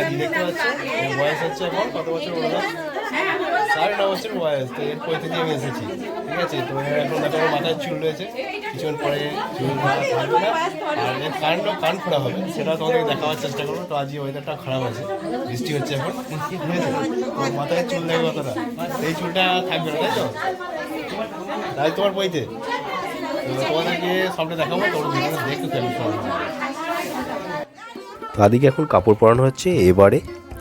আদি দেখতে পাচ্ছ, এর বয়স হচ্ছে এখন কত বছর বলো? 9.5 বছর বয়স। তো এর পৈতে দিয়ে আমি এসেছি, ঠিক আছে। তো এখন দেখো মাথায় চুল রয়েছে, কিছুক্ষণ পরে চুল থাকবে না। আর এর কান ফোড়া হবে, সেটা তোমাদেরকে দেখাবার চেষ্টা করবো। তো আজকে ওয়েদারটা খারাপ আছে, বৃষ্টি হচ্ছে এখন, ঠিক আছে। তো মাথায় চুল দেখবে কতটা, এই চুলটা থাকবে না, তাই তো? তাই তোমার পৈতে তোমাদেরকে সবটা দেখাবো, তোমরা ভিডিওটা দেখতে থাকবে। তো আদিকে এখন কাপড় পরানো হচ্ছে, এবারে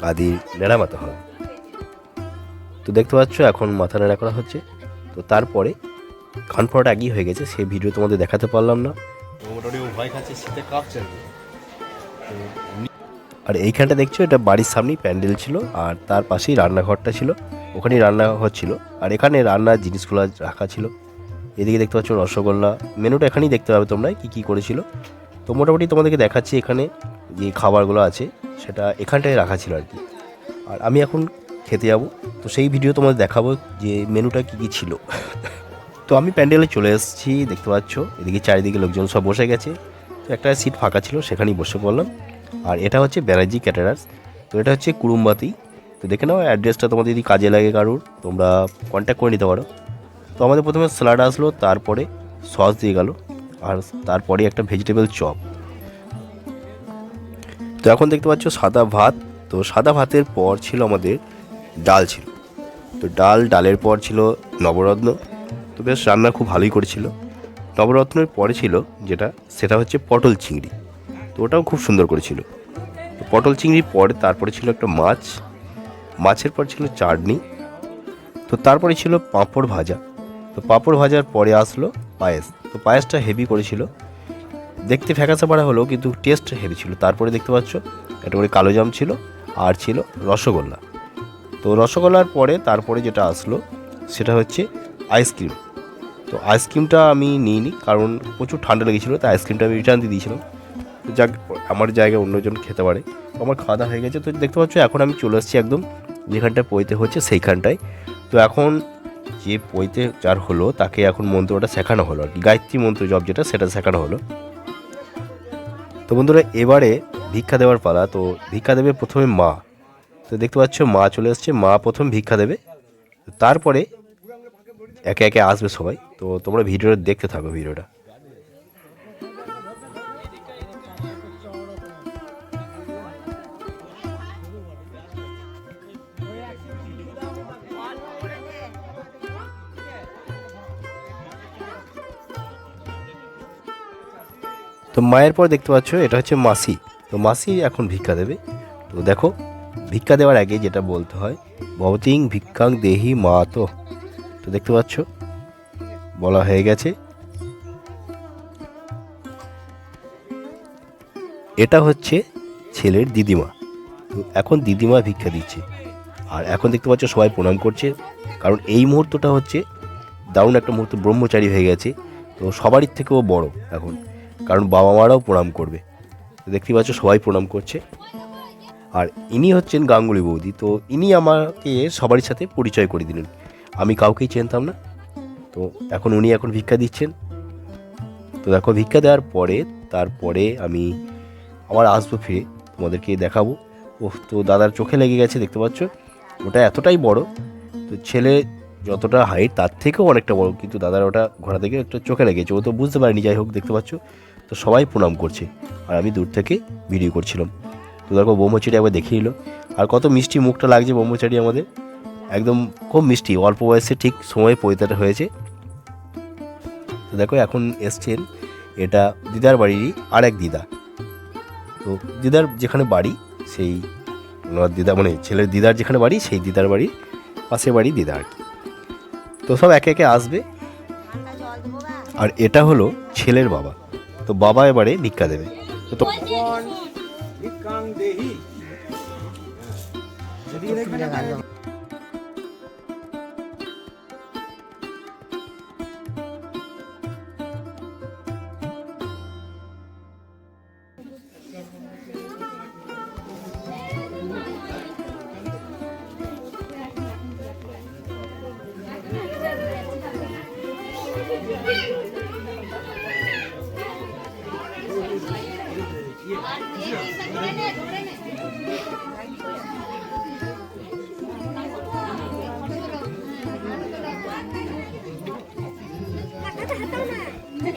আদির নেড়া মাথা হবে। তো দেখতে পাচ্ছ এখন মাথা নেড়া করা হচ্ছে। তো তারপরে কান পড়াটা আগেই হয়ে গেছে, সেই ভিডিও তোমাদের দেখাতে পারলাম না। তো মোটামুটি ভয় খাচ্ছে, শীতে কাঁপছে। আর এইখানটা দেখছো, এটা বাড়ির সামনেই প্যান্ডেল ছিল, আর তার পাশেই রান্নাঘরটা ছিল, ওখানেই রান্না হচ্ছিল। আর এখানে রান্নার জিনিসগুলো রাখা ছিল। এদিকে দেখতে পাচ্ছ রসগোল্লা, মেনুটা এখানেই দেখতে পাবে তোমরা কী করেছিল। তো মোটামুটি তোমাদেরকে দেখাচ্ছি এখানে যে খাবারগুলো আছে সেটা এখানটায় রাখা ছিল আর কি। আর আমি এখন খেতে যাব, তো সেই ভিডিও তোমাদের দেখাবো যে মেনুটা কী ছিল। তো আমি প্যান্ডেলে চলে এসেছি, দেখতে পাচ্ছ এদিকে চারিদিকে লোকজন সব বসে গেছে। তো একটা সিট ফাঁকা ছিল, সেখানেই বসে পড়লাম। আর এটা হচ্ছে ব্যানার্জি ক্যাটারার্স। তো এটা হচ্ছে কুরুমবাতি। তো দেখে নাও অ্যাড্রেসটা, তোমাদের যদি কাজে লাগে কারুর, তোমরা কন্ট্যাক্ট করে নিতে পারো। তো আমাদের প্রথমে স্যালাড আসলো, তারপরে সস দিয়ে গেল, আর তারপরে একটা ভেজিটেবল চপ। তো এখন দেখতে পাচ্ছ সাদা ভাত। তো সাদা ভাতের পর ছিল আমাদের ডাল ছিল। তো ডালের পর ছিল নবরত্ন। তো বেশ রান্না খুব ভালোই করেছিল। নবরত্নের পরে ছিল সেটা হচ্ছে পটল চিংড়ি। তো ওটাও খুব সুন্দর করেছিল। তো পটল চিংড়ির পরে তারপরে ছিল একটা মাছের পর ছিল চাটনি। তো তারপরে ছিল পাঁপড় ভাজা। তো পাঁপড় ভাজার পরে আসলো পায়েস। তো পায়েসটা হেভি করেছিল, দেখতে ফ্যাকাসা পাড়া হলো কিন্তু টেস্ট হেভি ছিল। তারপরে দেখতে পাচ্ছ একটা করে কালো জাম ছিল, আর ছিল রসগোল্লা। তো রসগোল্লার পরে তারপরে যেটা আসলো সেটা হচ্ছে আইসক্রিম। তো আইসক্রিমটা আমি নিইনি, কারণ প্রচুর ঠান্ডা লেগেছিলো, তাই আইসক্রিমটা আমি রিটার্ন দিয়ে দিয়েছিলাম। তো যাক, আমার জায়গায় অন্যজন খেতে পারে। তো আমার খাওয়া দাওয়া হয়ে গেছে। তো দেখতে পাচ্ছ এখন আমি চলে এসেছি একদম যেখানটায় পৈতে হচ্ছে সেইখানটায়। তো এখন যে পৈতে যার হলো তাকে এখন মন্ত্রটা শেখানো হলো আর কি, গায়ত্রী মন্ত্র জপ যেটা, সেটা শেখানো হলো। তো বন্ধুরা এবারে ভিক্ষা দেওয়ার পালা। তো ভিক্ষা দেবে প্রথমে মা। তো দেখতে পাচ্ছ মা চলে এসছে, মা প্রথম ভিক্ষা দেবে, তারপরে একে একে আসবে সবাই। তো তোমরা ভিডিওটা দেখতে থাকো ভিডিওটা। তো মায়ের পর দেখতে পাচ্ছ এটা হচ্ছে মাসি। তো মাসি এখন ভিক্ষা দেবে। তো দেখো ভিক্ষা দেওয়ার আগে যেটা বলতে হয়, ভবতিং ভিক্ষাং দেহি মা। তো দেখতে পাচ্ছ বলা হয়ে গেছে। এটা হচ্ছে ছেলের দিদিমা। তো এখন দিদিমা ভিক্ষা দিচ্ছে, আর এখন দেখতে পাচ্ছ সবাই প্রণাম করছে, কারণ এই মুহূর্তটা হচ্ছে দারুণ একটা মুহূর্ত, ব্রহ্মচারী হয়ে গেছে। তো সবারই থেকেও বড় এখন, কারণ বাবা মারাও প্রণাম করবে। তো দেখতে পাচ্ছ সবাই প্রণাম করছে। আর ইনি হচ্ছেন গাঙ্গুলি বৌদি। তো ইনি আমাকে সবারই সাথে পরিচয় করে দিলেন, আমি কাউকেই চিনতাম না। তো উনি এখন ভিক্ষা দিচ্ছেন। তো দেখো ভিক্ষা দেওয়ার পরে তারপরে আমি আবার আসবো ফিরে, তোমাদেরকে দেখাবো। তো দাদার চোখে লেগে গেছে, দেখতে পাচ্ছ ওটা এতটাই বড়। তো ছেলে যতটা হাইট তার থেকেও অনেকটা বড়, কিন্তু দাদার ওটা ঘোড়া থেকে একটা চোখে লেগেছে, ও তো বুঝতে পারেনি। যাই হোক, দেখতে পাচ্ছ তো সবাই প্রণাম করছে, আর আমি দূর থেকে ভিডিও করছিলাম। তো দেখো ব্রহ্মচারী একবার দেখিয়ে নিল, আর কত মিষ্টি মুখটা লাগছে ব্রহ্মচারী আমাদের, একদম খুব মিষ্টি। অল্প বয়সে ঠিক সময় পৈতাটা হয়েছে। তো দেখো এখন এসছেন, এটা দিদার বাড়িরই আর এক দিদা। তো দিদার যেখানে বাড়ি সেই ওনার দিদা, মানে ছেলের দিদার যেখানে বাড়ি সেই দিদার বাড়ির পাশে বাড়ি দিদা আর কি। তো সব একে একে আসবে। আর এটা হলো ছেলের বাবা। তো বাবা এবারে ভিক্ষা দেবে। তো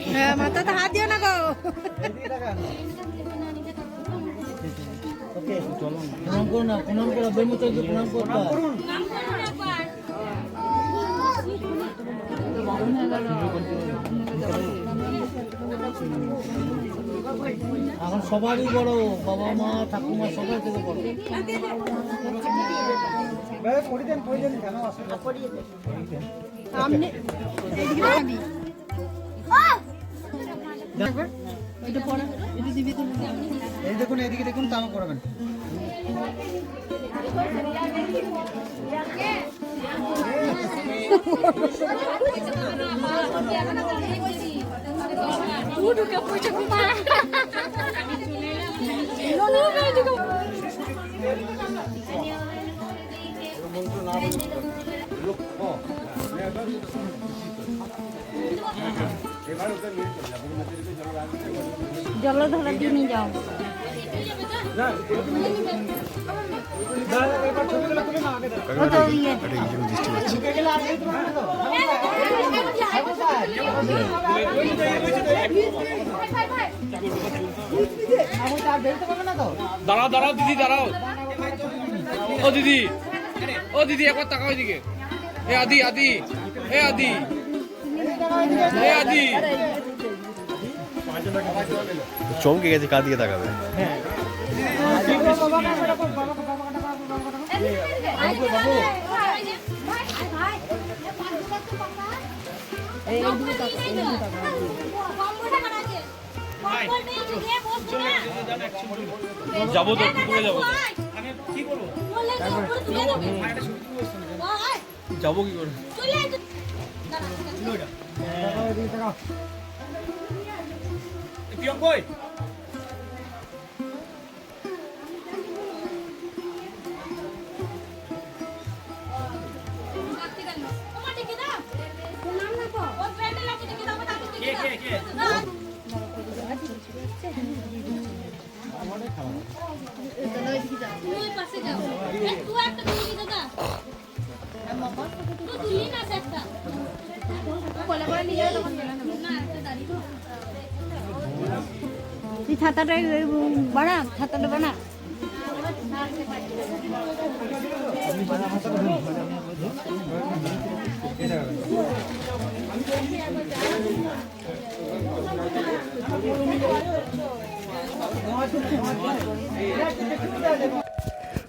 হ্যাঁ মাথা তো হাত দিও না গো। প্রণাম করো না, প্রণাম করো, ব্রহ্মচারীকে প্রণাম করতে হয়। এখন সবারই বড়, বাবা মা ঠাকুমা সবাই থেকে বড়। সামনে এইদিকে দেখাবি। এটা পড়া, এটা দিবি তো। এই দেখুন, এদিকে দেখুন, তামা করবেন। জলধারা দিয়ে নিয়ে যাও। দাঁড়াও দাঁড়াও দিদি, দাঁড়াও। ও দিদি, ও দিদি, একবার তাকাও এদিকে। এ আদি, আদি, এ আদি, এ আদি। চমকে গেছে, কার দিকে তাকাবে? যাবো তো, পুকুরে যাবো। যাবো কি করে? প্রিয়ঙ্কই ছাতাটা বানা, ছাতাটা বানা।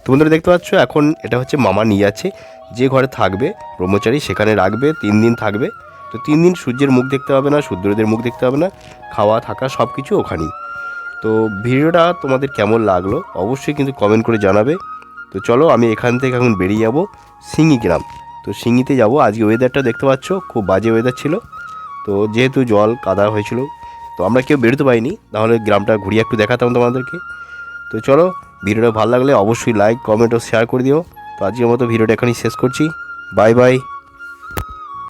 তোমরা দেখতে পাচ্ছ এখন এটা হচ্ছে মামা নিয়ে যাচ্ছে যে ঘরে থাকবে ব্রহ্মচারী, সেখানে রাখবে, 3 দিন থাকবে। তো 3 দিন সূর্যের মুখ দেখতে হবে না, সূর্যদের মুখ দেখতে হবে না, খাওয়া থাকা সব কিছু ওখানেই। তো ভিডিওটা তোমাদের কেমন লাগলো অবশ্যই কিন্তু কমেন্ট করে জানাবে। তো চলো আমি এখান থেকে এখন বেরিয়ে যাব সিঙ্গি গ্রাম। তো সিঙ্গিতে যাব। আজকে ওয়েদারটা দেখতে পাচ্ছ খুব বাজে ওয়েদার ছিল, তো যেহেতু জল কাদা হয়েছিল তো আমরা কেউ বেরোতে পারিনি, তাহলে গ্রামটা ঘুরিয়ে একটু দেখাতাম তোমাদেরকে। তো চলো, ভিডিওটা ভালো লাগলে অবশ্যই লাইক, কমেন্ট ও শেয়ার করে দিও। তো আজকের মতো ভিডিওটা এখানেই শেষ করছি। Bye bye.